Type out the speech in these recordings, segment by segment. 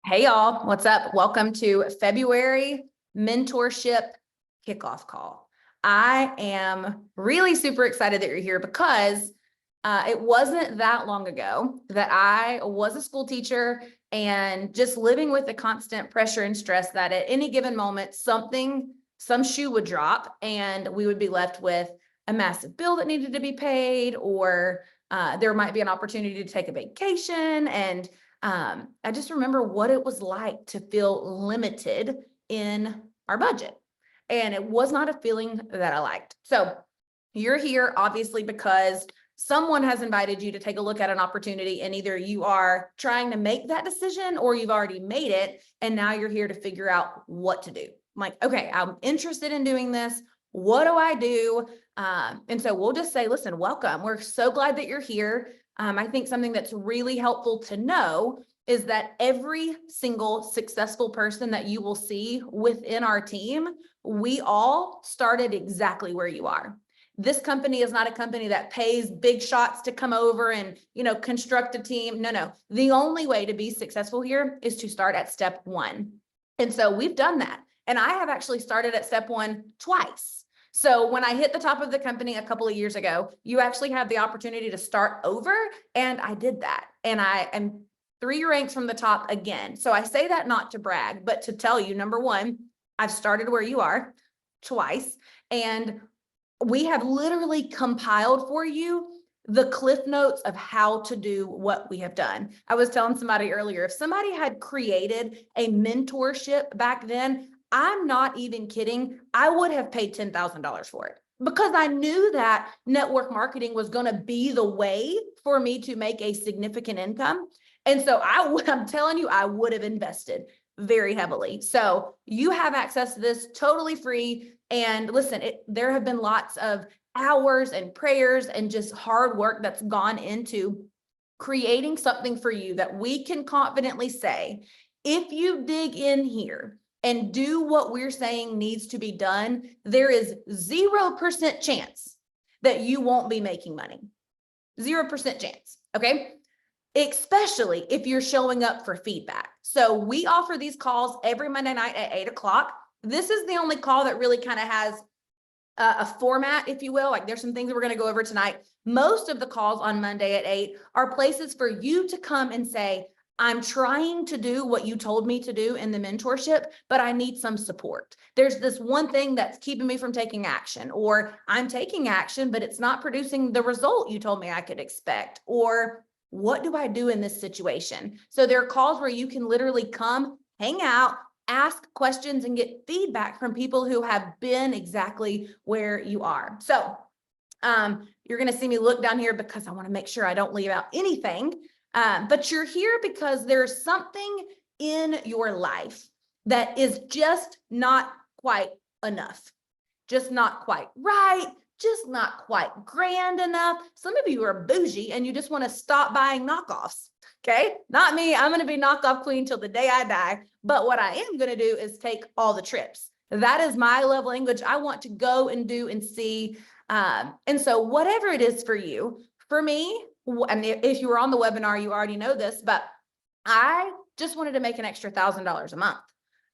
Hey y'all, what's up? Welcome to February Mentorship Kickoff Call. I am really super excited that you're here because it wasn't that long ago that I was a school teacher and just living with the constant pressure and stress that at any given moment, some shoe would drop and we would be left with a massive bill that needed to be paid, or there might be an opportunity to take a vacation. And I just remember what it was like to feel limited in our budget. And it was not a feeling that I liked. So you're here obviously because someone has invited you to take a look at an opportunity, and either you are trying to make that decision or you've already made it. And now you're here to figure out what to do. I'm like, okay, I'm interested in doing this. What do I do? And so we'll just say, listen, welcome. We're so glad that you're here. I think something that's really helpful to know is that every single successful person that you will see within our team, we all started exactly where you are. This company is not a company that pays big shots to come over and, construct a team. No. The only way to be successful here is to start at step one. And so we've done that. And I have actually started at step one twice. So when I hit the top of the company a couple of years ago, you actually have the opportunity to start over. And I did that. And I am 3 ranks from the top again. So I say that not to brag, but to tell you, number one, I've started where you are twice. And we have literally compiled for you the cliff notes of how to do what we have done. I was telling somebody earlier, if somebody had created a mentorship back then, I'm not even kidding, I would have paid $10,000 for it, because I knew that network marketing was going to be the way for me to make a significant income. And so I'm telling you, I would have invested very heavily. So you have access to this totally free. And listen, there have been lots of hours and prayers and just hard work that's gone into creating something for you that we can confidently say, if you dig in here and do what we're saying needs to be done, there is 0% chance that you won't be making money. 0% chance. Okay. Especially if you're showing up for feedback. So we offer these calls every Monday night at 8:00. This is the only call that really kind of has a format, if you will. Like, there's some things that we're going to go over tonight. Most of the calls on Monday at 8 are places for you to come and say, I'm trying to do what you told me to do in the mentorship, but I need some support. There's this one thing that's keeping me from taking action, or I'm taking action, but it's not producing the result you told me I could expect, or what do I do in this situation? So there are calls where you can literally come, hang out, ask questions, and get feedback from people who have been exactly where you are. So you're going to see me look down here because I want to make sure I don't leave out anything. But you're here because there's something in your life that is just not quite enough, just not quite right, just not quite grand enough. Some of you are bougie and you just want to stop buying knockoffs. Okay, not me. I'm going to be knockoff queen till the day I die. But what I am going to do is take all the trips. That is my love language. I want to go and do and see. And so whatever it is for you, for me, and if you were on the webinar, you already know this, but I just wanted to make an extra $1,000 a month.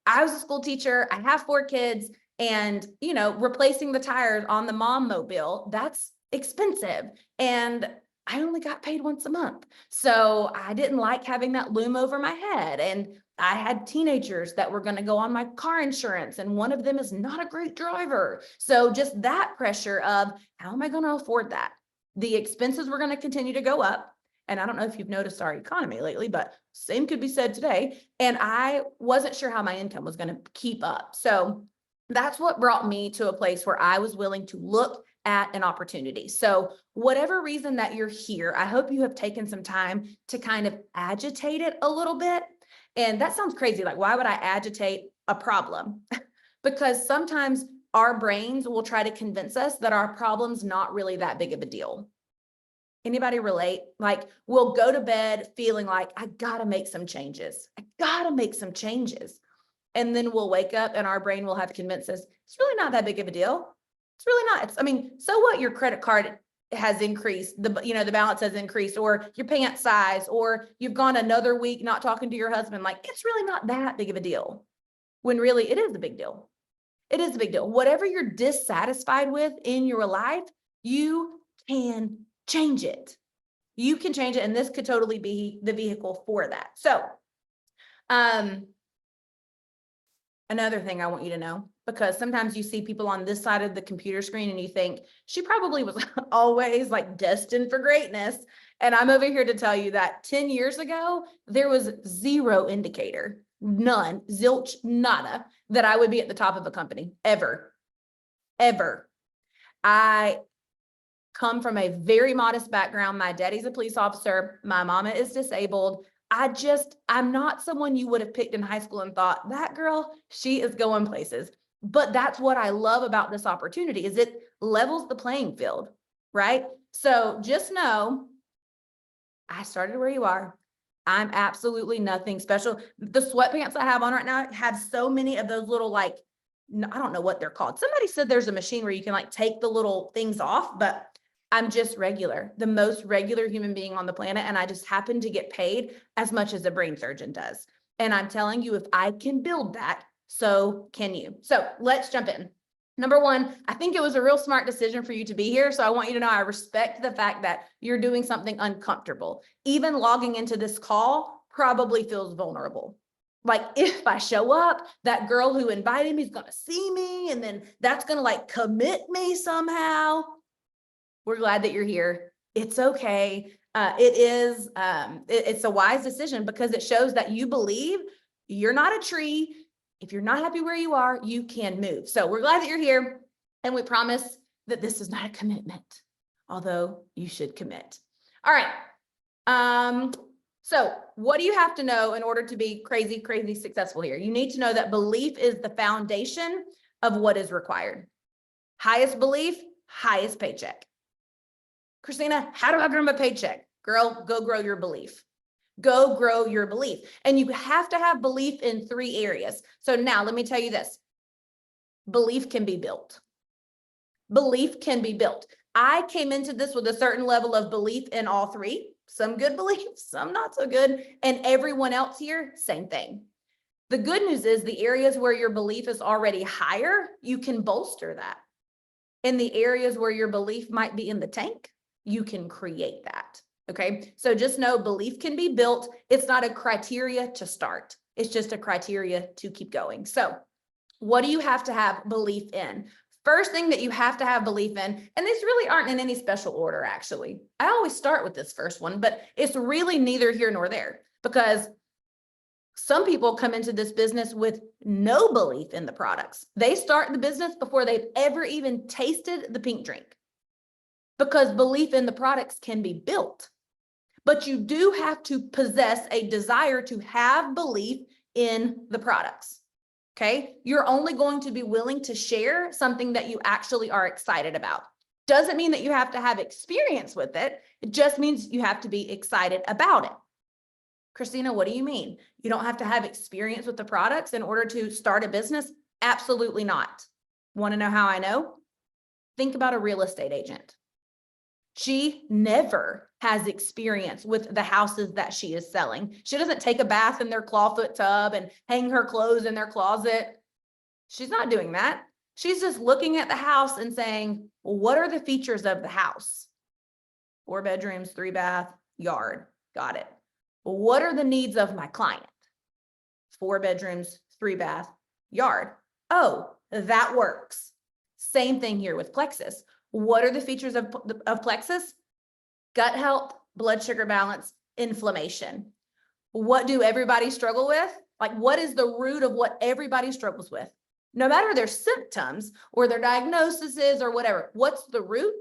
I was a school teacher. I have 4 kids, and, replacing the tires on the mom mobile, that's expensive. And I only got paid once a month. So I didn't like having that loom over my head. And I had teenagers that were going to go on my car insurance, and one of them is not a great driver. So just that pressure of, how am I going to afford that? The expenses were going to continue to go up. And I don't know if you've noticed our economy lately, but same could be said today. And I wasn't sure how my income was going to keep up. So that's what brought me to a place where I was willing to look at an opportunity. So whatever reason that you're here, I hope you have taken some time to kind of agitate it a little bit. And that sounds crazy. Like, why would I agitate a problem? Because sometimes our brains will try to convince us that our problem's not really that big of a deal. Anybody relate? Like, we'll go to bed feeling like, I gotta make some changes. I gotta make some changes. And then we'll wake up and our brain will have convinced us it's really not that big of a deal. It's really not. So what? Your credit card has increased, the balance has increased, or your pant size, or you've gone another week not talking to your husband. Like, it's really not that big of a deal, when really it is a big deal. It is a big deal. Whatever you're dissatisfied with in your life, you can change it. You can change it, and this could totally be the vehicle for that. So, another thing I want you to know, because sometimes you see people on this side of the computer screen and you think she probably was always like destined for greatness. And I'm over here to tell you that 10 years ago, there was zero indicator, none, zilch, nada, that I would be at the top of a company ever. I come from a very modest background. My daddy's a police officer. My mama is disabled. I'm not someone you would have picked in high school and thought, that girl, she is going places. But that's what I love about this opportunity, is it levels the playing field, right? So just know, I started where you are. I'm absolutely nothing special. The sweatpants I have on right now have so many of those little, like, I don't know what they're called. Somebody said there's a machine where you can like take the little things off, but I'm just regular, the most regular human being on the planet. And I just happen to get paid as much as a brain surgeon does. And I'm telling you, if I can build that, so can you. So let's jump in. Number one, I think it was a real smart decision for you to be here. So I want you to know, I respect the fact that you're doing something uncomfortable. Even logging into this call probably feels vulnerable. Like, if I show up, that girl who invited me is going to see me, and then that's going to like commit me somehow. We're glad that you're here. It's okay. It's a wise decision, because it shows that you believe you're not a tree. If you're not happy where you are, you can move. So we're glad that you're here. And we promise that this is not a commitment, although you should commit. All right. So what do you have to know in order to be crazy, crazy successful here? You need to know that belief is the foundation of what is required. Highest belief, highest paycheck. Christina, how do I grow my paycheck? Girl, go grow your belief. Go grow your belief. And you have to have belief in 3 areas. So now let me tell you this. Belief can be built. Belief can be built. I came into this with a certain level of belief in all 3. Some good beliefs, some not so good. And everyone else here, same thing. The good news is, the areas where your belief is already higher, you can bolster that. In the areas where your belief might be in the tank, you can create that. Okay. So just know, belief can be built. It's not a criteria to start. It's just a criteria to keep going. So what do you have to have belief in? First thing that you have to have belief in, and these really aren't in any special order, actually. I always start with this first one, but it's really neither here nor there, because some people come into this business with no belief in the products. They start the business before they've ever even tasted the pink drink, because belief in the products can be built. But you do have to possess a desire to have belief in the products. Okay. You're only going to be willing to share something that you actually are excited about. Doesn't mean that you have to have experience with it. It just means you have to be excited about it. Christina, what do you mean? You don't have to have experience with the products in order to start a business? Absolutely not. Want to know how I know? Think about a real estate agent. She never has experience with the houses that she is selling. She doesn't take a bath in their clawfoot tub and hang her clothes in their closet. She's not doing that. She's just looking at the house and saying, well, what are the features of the house? 4 bedrooms, 3 bath, yard. Got it. Well, what are the needs of my client? 4 bedrooms, 3 bath, yard. Oh, that works. Same thing here with Plexus. What are the features of Plexus? Gut health, blood sugar balance, inflammation. What do everybody struggle with? Like, what is the root of what everybody struggles with? No matter their symptoms or their diagnoses or whatever, what's the root?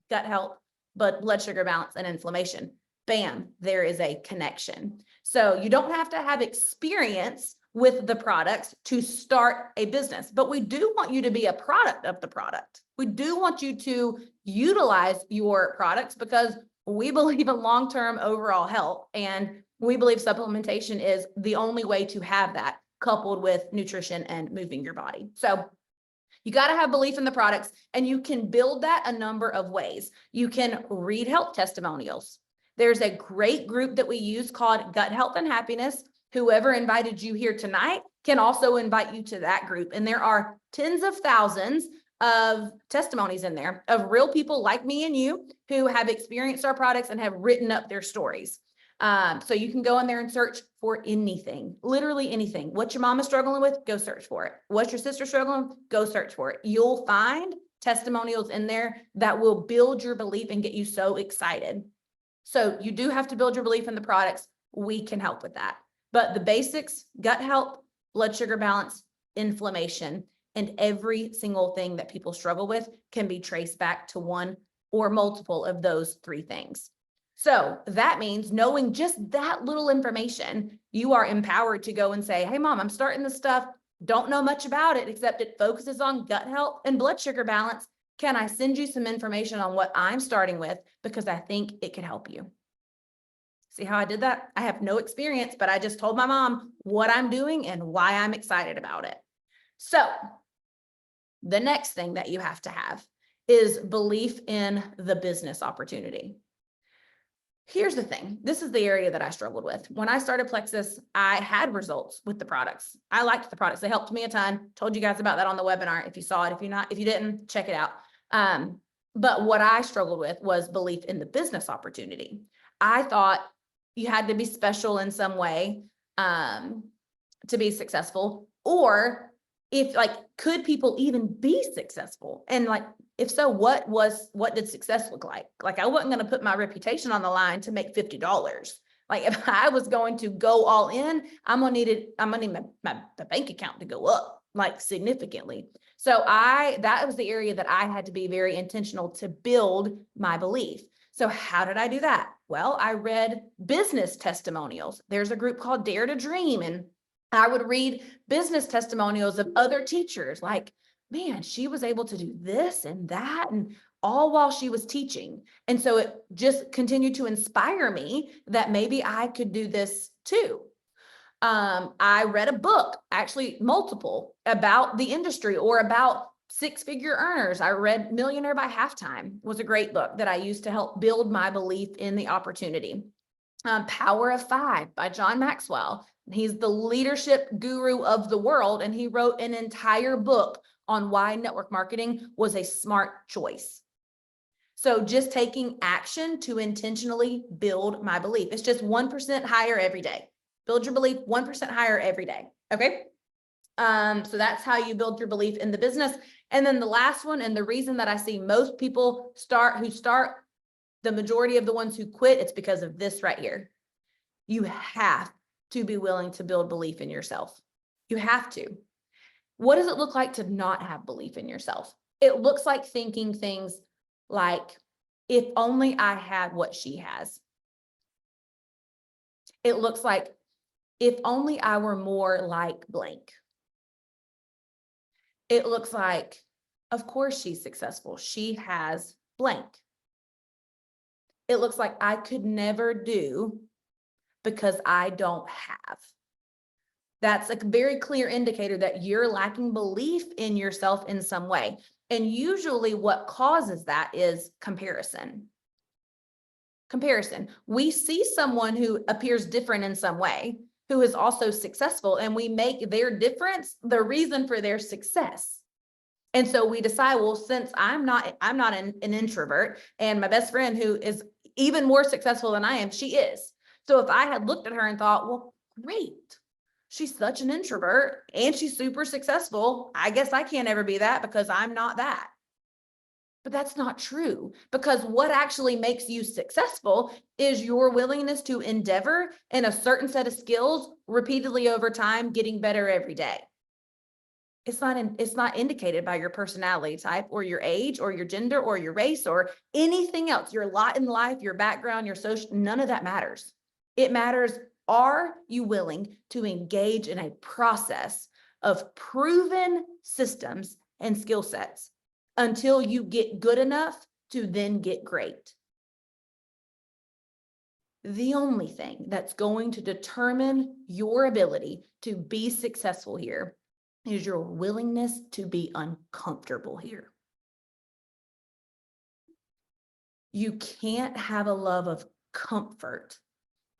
Gut health, blood sugar balance, and inflammation. Bam, there is a connection. So you don't have to have experience with the products to start a business, but we do want you to be a product of the product. We do want you to utilize your products, because we believe in long-term overall health, and we believe supplementation is the only way to have that, coupled with nutrition and moving your body. So You got to have belief in the products, and you can build that a number of ways. You can read health testimonials. There's a great group that we use called Gut Health and Happiness. Whoever invited you here tonight can also invite you to that group. And there are tens of thousands of testimonies in there of real people like me and you who have experienced our products and have written up their stories. So you can go in there and search for anything, literally anything. What your mom is struggling with, go search for it. What your sister struggling with, go search for it. You'll find testimonials in there that will build your belief and get you so excited. So you do have to build your belief in the products. We can help with that. But the basics, gut health, blood sugar balance, inflammation, and every single thing that people struggle with can be traced back to one or multiple of those three things. So that means knowing just that little information, you are empowered to go and say, hey, mom, I'm starting this stuff. Don't know much about it, except it focuses on gut health and blood sugar balance. Can I send you some information on what I'm starting with? Because I think it could help you. See how I did that? I have no experience, but I just told my mom what I'm doing and why I'm excited about it. So the next thing that you have to have is belief in the business opportunity. Here's the thing. This is the area that I struggled with. When I started Plexus, I had results with the products. I liked the products. They helped me a ton. Told you guys about that on the webinar. If you saw it, if you didn't, check it out. But what I struggled with was belief in the business opportunity. I thought you had to be special in some way to be successful, or if could people even be successful? And if so, what did success look like? I wasn't going to put my reputation on the line to make $50. If I was going to go all in, I'm gonna need my bank account to go up significantly. So that was the area that I had to be very intentional to build my belief. So how did I do that? Well, I read business testimonials. There's a group called Dare to Dream, and I would read business testimonials of other teachers man, she was able to do this and that, and all while she was teaching. And so it just continued to inspire me that maybe I could do this too. I read a book, actually multiple, about the industry or about six-figure earners. I read Millionaire by Halftime, was a great book that I used to help build my belief in the opportunity. Power of Five by John Maxwell. He's the leadership guru of the world, and he wrote an entire book on why network marketing was a smart choice. So just taking action to intentionally build my belief. It's just 1% higher every day. Build your belief 1% higher every day. Okay. So that's how you build your belief in the business. And then the last one, and the reason that I see most people who start, the majority of the ones who quit, it's because of this right here. You have to be willing to build belief in yourself. You have to. What does it look like to not have belief in yourself? It looks like thinking things like, if only I had what she has. It looks like, if only I were more like blank. It looks like, of course she's successful. She has blank. It looks like I could never do because I don't have. That's a very clear indicator that you're lacking belief in yourself in some way. And usually what causes that is comparison. Comparison. We see someone who appears different in some way, who is also successful, and we make their difference the reason for their success. And so we decide, well, since I'm not an introvert, and my best friend who is even more successful than I am, she is. So if I had looked at her and thought, well, great, she's such an introvert and she's super successful, I guess I can't ever be that because I'm not that. But that's not true, because what actually makes you successful is your willingness to endeavor in a certain set of skills repeatedly over time, getting better every day. It's not indicated by your personality type or your age or your gender or your race or anything else, your lot in life, your background, your social, none of that matters. It matters, are you willing to engage in a process of proven systems and skill sets until you get good enough to then get great? The only thing that's going to determine your ability to be successful here is your willingness to be uncomfortable here. You can't have a love of comfort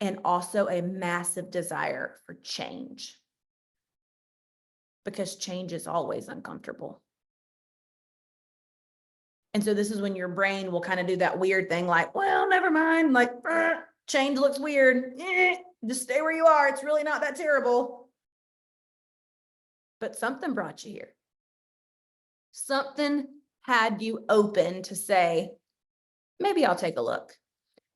and also a massive desire for change, because change is always uncomfortable. And so this is when your brain will kind of do that weird thing like, well, never mind, like change looks weird. Just stay where you are. It's really not that terrible. But something brought you here. Something had you open to say, maybe I'll take a look.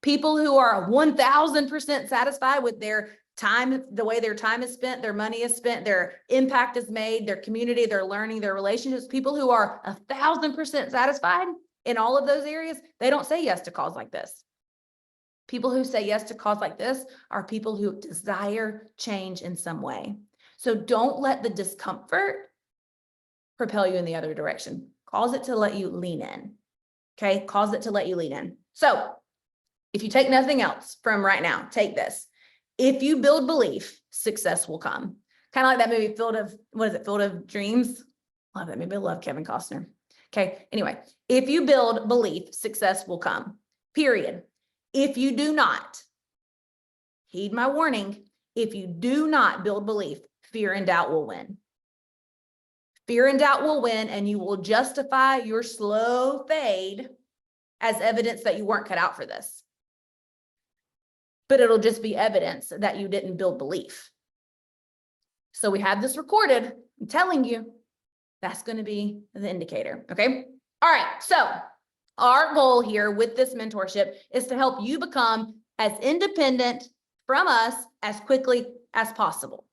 People who are 1000% satisfied with their time, the way their time is spent, their money is spent, their impact is made, their community, their learning, their relationships, people who are 1000% satisfied in all of those areas, they don't say yes to calls like this. People who say yes to calls like this are people who desire change in some way. So don't let the discomfort propel you in the other direction. Cause it to let you lean in. Okay, cause it to let you lean in. So if you take nothing else from right now, take this. If you build belief, success will come. Kind of like that movie Field of, what is it? Field of Dreams. Love that movie. I love Kevin Costner. Okay. Anyway, if you build belief, success will come. Period. If you do not, heed my warning. If you do not build belief, fear and doubt will win. Fear and doubt will win, and you will justify your slow fade as evidence that you weren't cut out for this. But it'll just be evidence that you didn't build belief. So we have this recorded. I'm telling you, that's going to be the indicator. Okay. All right. So our goal here with this mentorship is to help you become as independent from us as quickly as possible.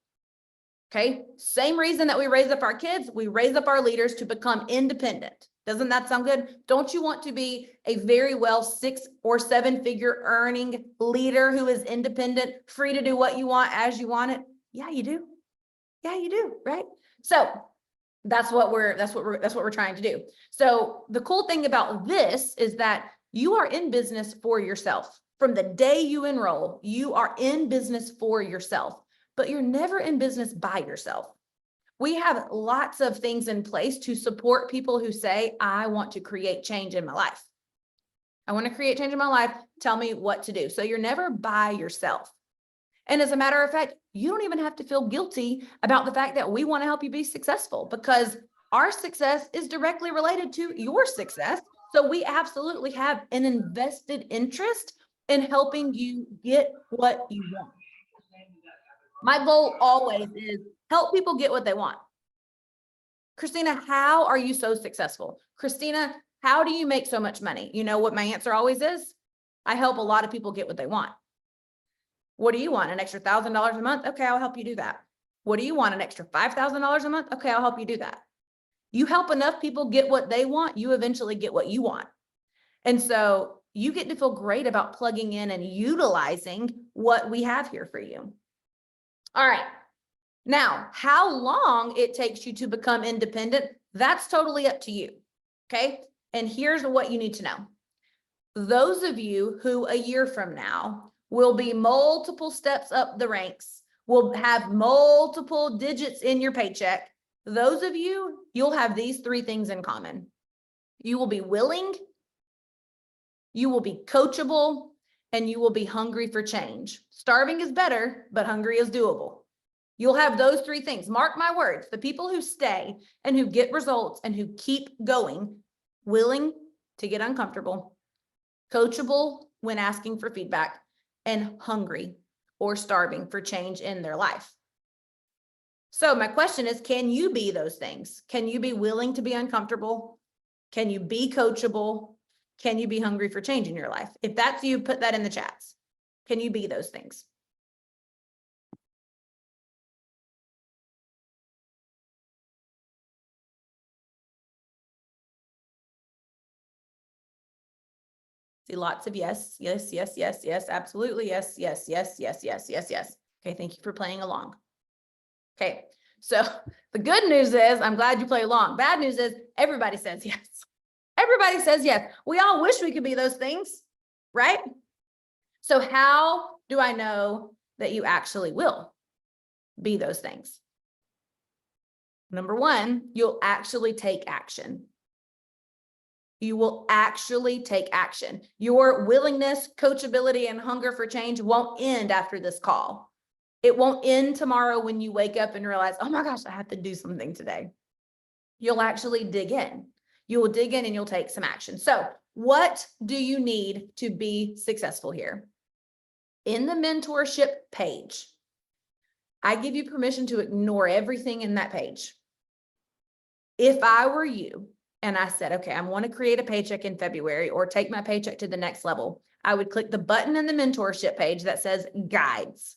Okay. Same reason that we raise up our kids, we raise up our leaders to become independent. Doesn't that sound good? Don't you want to be a very well 6 or 7 figure earning leader who is independent, free to do what you want as you want it? Yeah, you do. Yeah, you do. Right. So that's what we're trying to do. So the cool thing about this is that you are in business for yourself. From the day you enroll, you are in business for yourself, but you're never in business by yourself. We have lots of things in place to support people who say, I want to create change in my life. I want to create change in my life. Tell me what to do. So you're never by yourself. And as a matter of fact, you don't even have to feel guilty about the fact that we want to help you be successful, because our success is directly related to your success. So we absolutely have an invested interest in helping you get what you want. My goal always is help people get what they want. Christina, how are you so successful? Christina, how do you make so much money? You know what my answer always is? I help a lot of people get what they want. What do you want? An extra $1,000 a month? Okay, I'll help you do that. What do you want? An extra $5,000 a month? Okay, I'll help you do that. You help enough people get what they want, you eventually get what you want. And so you get to feel great about plugging in and utilizing what we have here for you. All right. Now, how long it takes you to become independent, that's totally up to you. Okay. And here's what you need to know. Those of you who a year from now will be multiple steps up the ranks, will have multiple digits in your paycheck. Those of you, you'll have these 3 things in common. You will be willing, you will be coachable, and you will be hungry for change. Starving is better, but hungry is doable. You'll have those 3 things. Mark my words, the people who stay and who get results and who keep going, willing to get uncomfortable, coachable when asking for feedback, and hungry or starving for change in their life. So my question is, can you be those things? Can you be willing to be uncomfortable? Can you be coachable? Can you be hungry for change in your life? If that's you, put that in the chats. Can you be those things? See lots of yes, yes, yes, yes, yes, absolutely, yes, yes, yes, yes, yes, yes, yes. Okay, thank you for playing along. Okay, so the good news is, I'm glad you play along. Bad news is everybody says yes. Everybody says yes. We all wish we could be those things, right? So how do I know that you actually will be those things? Number one, you'll actually take action. You will actually take action. Your willingness, coachability, and hunger for change won't end after this call. It won't end tomorrow when you wake up and realize, oh my gosh, I have to do something today. You'll actually dig in. You will dig in and you'll take some action. So what do you need to be successful here? In the mentorship page, I give you permission to ignore everything in that page. If I were you and I said, okay, I want to create a paycheck in February or take my paycheck to the next level, I would click the button in the mentorship page that says guides.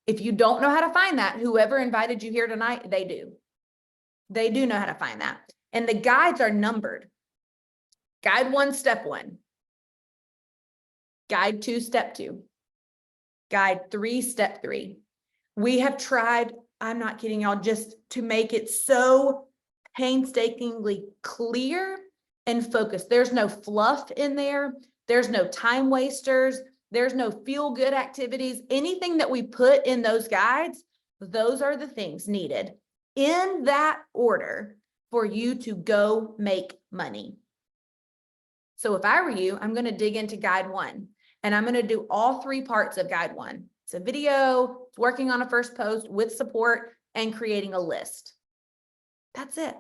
If you don't know how to find that, whoever invited you here tonight, they do. They do know how to find that. And the guides are numbered. Guide 1, step 1. Guide 2, step 2. Guide 3, step 3. We have tried, I'm not kidding y'all, just to make it so painstakingly clear and focused. There's no fluff in there. There's no time wasters. There's no feel-good activities. Anything that we put in those guides, those are the things needed in that order for you to go make money. So if I were you, I'm going to dig into guide 1 and I'm going to do all 3 parts of guide 1. It's a video, it's working on a first post with support and creating a list. That's it.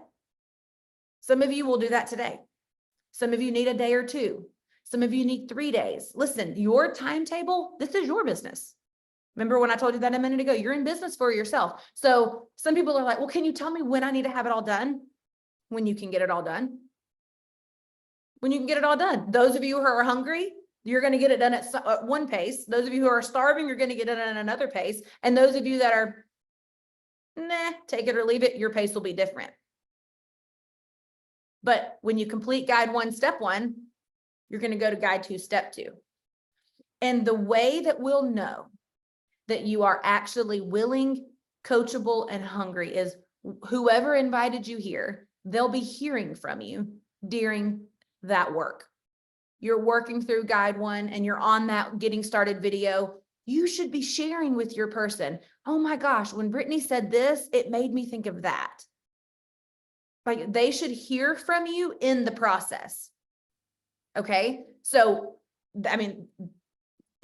Some of you will do that today. Some of you need a day or 2. Some of you need 3 days. Listen, your timetable, this is your business. Remember when I told you that a minute ago, you're in business for yourself. So some people are like, well, can you tell me when I need to have it all done? When you can get it all done. When you can get it all done. Those of you who are hungry, you're going to get it done at one pace. Those of you who are starving, you're going to get it at another pace. And those of you that are, take it or leave it, your pace will be different. But when you complete guide 1, step 1, you're going to go to guide 2, step 2. And the way that we'll know that you are actually willing, coachable, and hungry is whoever invited you here, they'll be hearing from you during that work. You're working through guide 1 and you're on that getting started video. You should be sharing with your person. Oh my gosh, when Brittany said this, it made me think of that. Like they should hear from you in the process. Okay. So, I mean,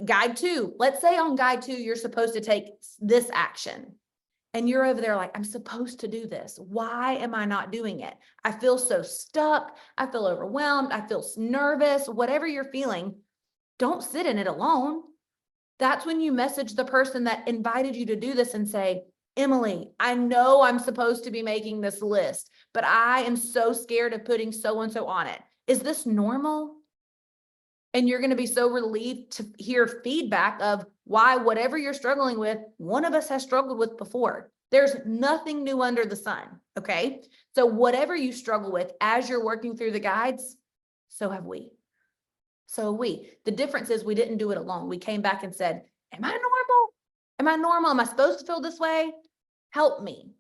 guide 2, let's say on guide 2, you're supposed to take this action and you're over there like, I'm supposed to do this. Why am I not doing it? I feel so stuck. I feel overwhelmed. I feel nervous, whatever you're feeling. Don't sit in it alone. That's when you message the person that invited you to do this and say, Emily, I know I'm supposed to be making this list, but I am so scared of putting so-and-so on it. Is this normal? And you're going to be so relieved to hear feedback of why whatever you're struggling with, one of us has struggled with before. There's nothing new under the sun. Okay. So whatever you struggle with as you're working through the guides, so have we. So we. The difference is we didn't do it alone. We came back and said, am I normal? Am I normal? Am I supposed to feel this way? Help me.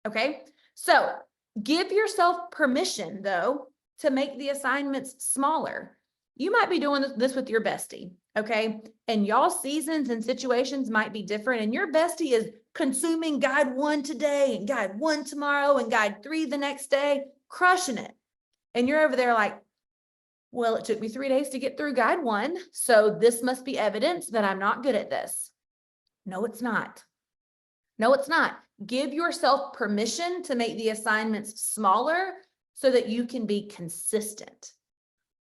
Okay. So give yourself permission though to make the assignments smaller. You might be doing this with your bestie, okay? And y'all's seasons and situations might be different. And your bestie is consuming guide 1 today and guide 1 tomorrow and guide 3 the next day, crushing it. And you're over there like, well, it took me 3 days to get through guide 1. So this must be evidence that I'm not good at this. No, it's not. No, it's not. Give yourself permission to make the assignments smaller so that you can be consistent.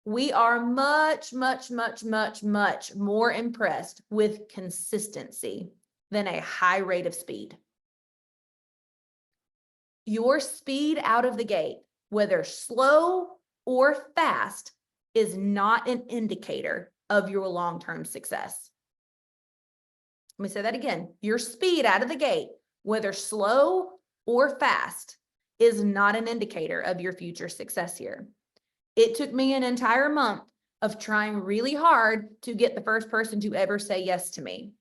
We are much, much, much, much, much more impressed with consistency than a high rate of speed. Your speed out of the gate, whether slow or fast, is not an indicator of your long-term success. Let me say that again. Your speed out of the gate, whether slow or fast, is not an indicator of your future success here. It took me an entire month of trying really hard to get the first person to ever say yes to me.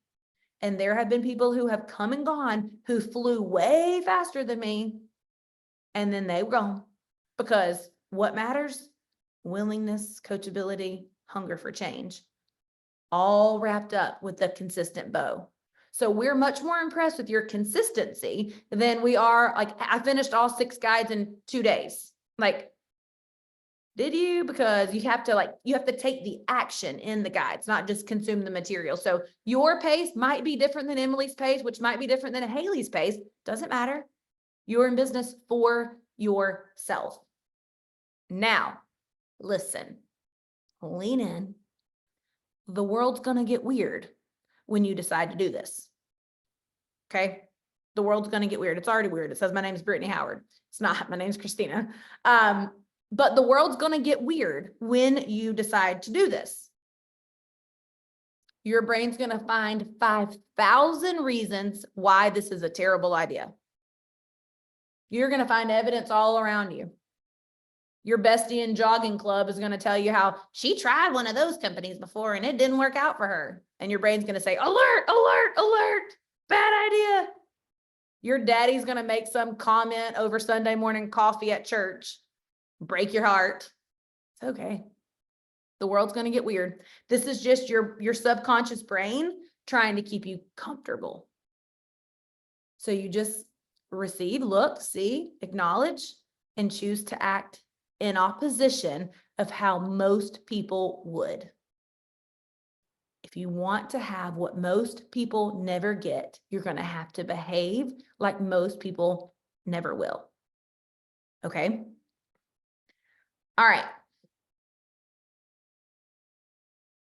And there have been people who have come and gone who flew way faster than me. And then they were gone because what matters? Willingness, coachability, hunger for change, all wrapped up with a consistent bow. So we're much more impressed with your consistency than we are like, I finished all 6 guides in 2 days. Like, did you? Because you have to take the action in the guides, not just consume the material. So your pace might be different than Emily's pace, which might be different than Haley's pace. Doesn't matter. You're in business for yourself. Now, listen, lean in. The world's going to get weird when you decide to do this. Okay. The world's going to get weird. It's already weird. It says my name is Brittany Howard. It's not. My name's Christina. But the world's going to get weird when you decide to do this. Your brain's going to find 5,000 reasons why this is a terrible idea. You're going to find evidence all around you. Your bestie in jogging club is going to tell you how she tried one of those companies before and it didn't work out for her. And your brain's going to say, alert, alert, alert, bad idea. Your daddy's going to make some comment over Sunday morning coffee at church. Break your heart. It's okay. The world's going to get weird. This is just your subconscious brain trying to keep you comfortable. So you just receive, look, see, acknowledge, and choose to act in opposition of how most people would. If you want to have what most people never get, you're going to have to behave like most people never will. Okay? All right.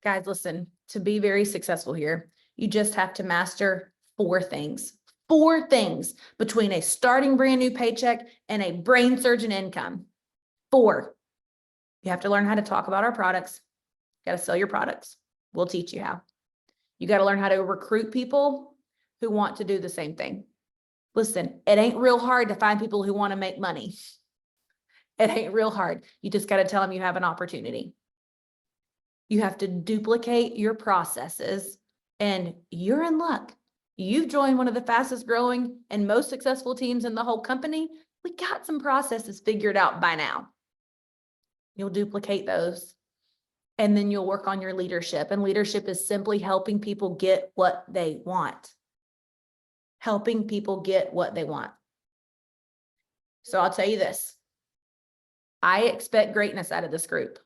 Guys, listen, to be very successful here, you just have to master 4 things. 4 things between a starting brand new paycheck and a brain surgeon income. 4. You have to learn how to talk about our products. You got to sell your products. We'll teach you how. You got to learn how to recruit people who want to do the same thing. Listen, it ain't real hard to find people who want to make money. It ain't real hard. You just got to tell them you have an opportunity. You have to duplicate your processes and you're in luck. You've joined one of the fastest growing and most successful teams in the whole company. We got some processes figured out by now. You'll duplicate those and then you'll work on your leadership. And leadership is simply helping people get what they want. Helping people get what they want. So I'll tell you this. I expect greatness out of this group.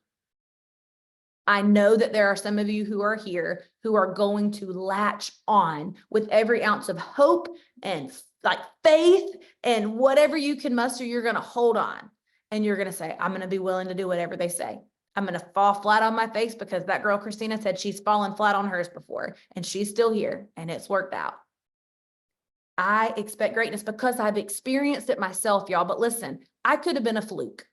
I know that there are some of you who are here who are going to latch on with every ounce of hope and like faith and whatever you can muster, you're going to hold on and you're going to say, I'm going to be willing to do whatever they say. I'm going to fall flat on my face because that girl, Christina, said she's fallen flat on hers before and she's still here and it's worked out. I expect greatness because I've experienced it myself, y'all. But listen, I could have been a fluke.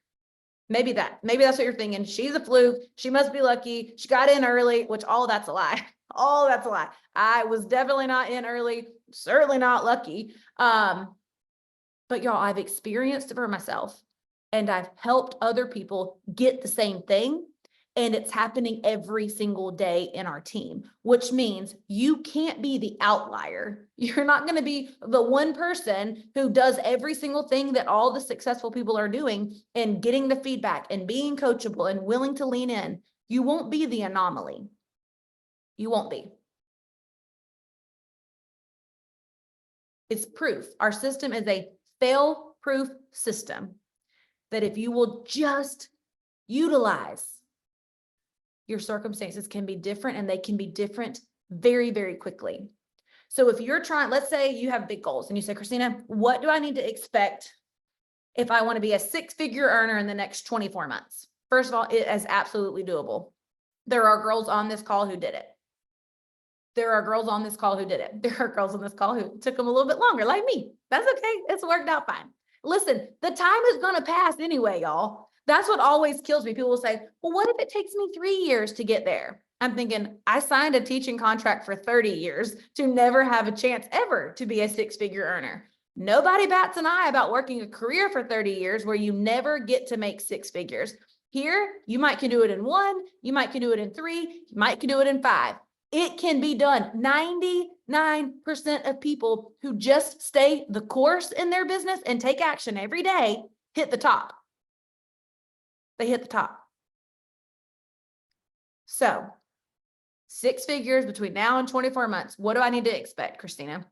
Maybe that's what you're thinking. She's a fluke. She must be lucky. She got in early, which all of that's a lie. All that's a lie. I was definitely not in early, certainly not lucky. But y'all, I've experienced it for myself and I've helped other people get the same thing. And it's happening every single day in our team, which means you can't be the outlier. You're not going to be the one person who does every single thing that all the successful people are doing and getting the feedback and being coachable and willing to lean in. You won't be the anomaly. You won't be. It's proof. Our system is a fail-proof system that if you will just utilize, your circumstances can be different and they can be different very, very quickly. So if you're trying, let's say you have big goals and you say, Christina, what do I need to expect if I want to be a 6-figure earner in the next 24 months? First of all, it is absolutely doable. There are girls on this call who did it. There are girls on this call who did it. There are girls on this call who took them a little bit longer, like me. That's okay. It's worked out fine. Listen, the time is going to pass anyway, y'all. That's what always kills me. People will say, well, what if it takes me 3 years to get there? I'm thinking, I signed a teaching contract for 30 years to never have a chance ever to be a 6-figure earner. Nobody bats an eye about working a career for 30 years where you never get to make 6 figures. Here, you might can do it in 1, you might can do it in 3, you might can do it in 5. It can be done. 99% of people who just stay the course in their business and take action every day hit the top. They hit the top. So 6 figures between now and 24 months. What do I need to expect, Christina?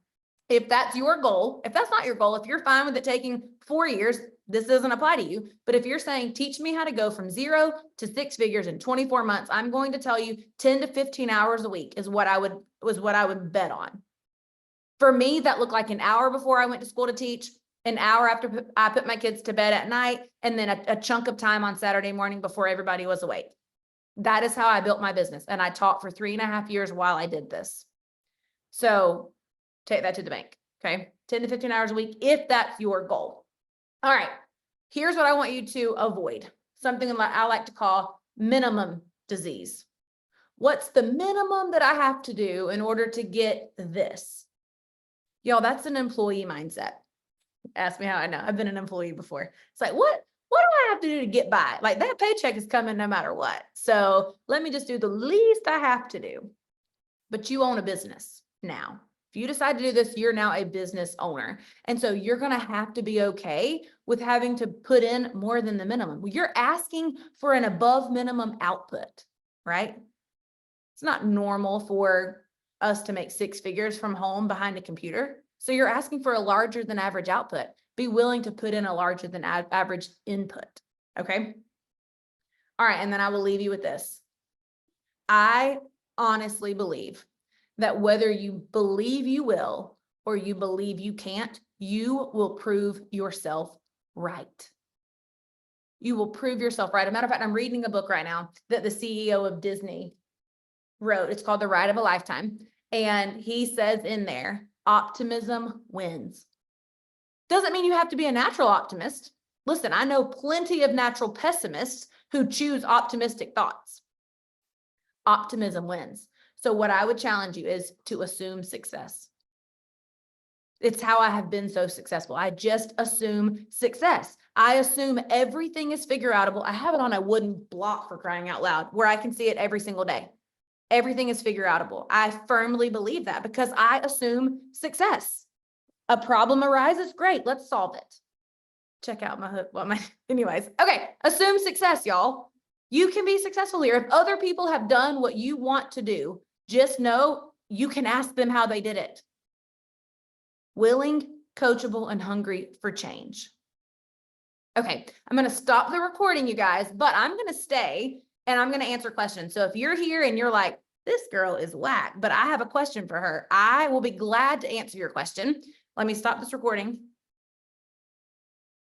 If that's your goal, if that's not your goal, if you're fine with it taking 4 years, this doesn't apply to you. But if you're saying, teach me how to go from 0 to 6 figures in 24 months, I'm going to tell you 10 to 15 hours a week is what I would bet on. For me, that looked like an hour before I went to school to teach, an hour after I put my kids to bed at night, and then a chunk of time on Saturday morning before everybody was awake. That is how I built my business. And I taught for 3.5 years while I did this. So take that to the bank. Okay. 10 to 15 hours a week, if that's your goal. All right. Here's what I want you to avoid. Something I like to call minimum disease. What's the minimum that I have to do in order to get this? Y'all, that's an employee mindset. Ask me how I know. I've been an employee before. It's like, what do I have to do to get by? Like, that paycheck is coming no matter what. So let me just do the least I have to do. But you own a business now. If you decide to do this, you're now a business owner. And so you're going to have to be okay with having to put in more than the minimum. You're asking for an above minimum output, right? It's not normal for us to make 6 figures from home behind a computer. So you're asking for a larger than average output. Be willing to put in a larger than average input. Okay. All right. And then I will leave you with this. I honestly believe that whether you believe you will or you believe you can't, you will prove yourself right. You will prove yourself right. As a matter of fact, I'm reading a book right now that the CEO of Disney wrote. It's called The Ride of a Lifetime. And he says in there, optimism wins. Doesn't mean you have to be a natural optimist. Listen, I know plenty of natural pessimists who choose optimistic thoughts. Optimism wins. So what I would challenge you is to assume success. It's how I have been so successful. I just assume success. I assume everything is figure outable. I have it on a wooden block, for crying out loud, where I can see it every single day. Everything is figure outable. I firmly believe that because I assume success. A problem arises, great, let's solve it. Check out anyways. Okay, assume success, y'all. You can be successful here. If other people have done what you want to do, just know you can ask them how they did it. Willing, coachable, and hungry for change. Okay, I'm going to stop the recording, you guys, but I'm going to stay and I'm going to answer questions. So if you're here and you're like, this girl is whack, but I have a question for her, I will be glad to answer your question. Let me stop this recording.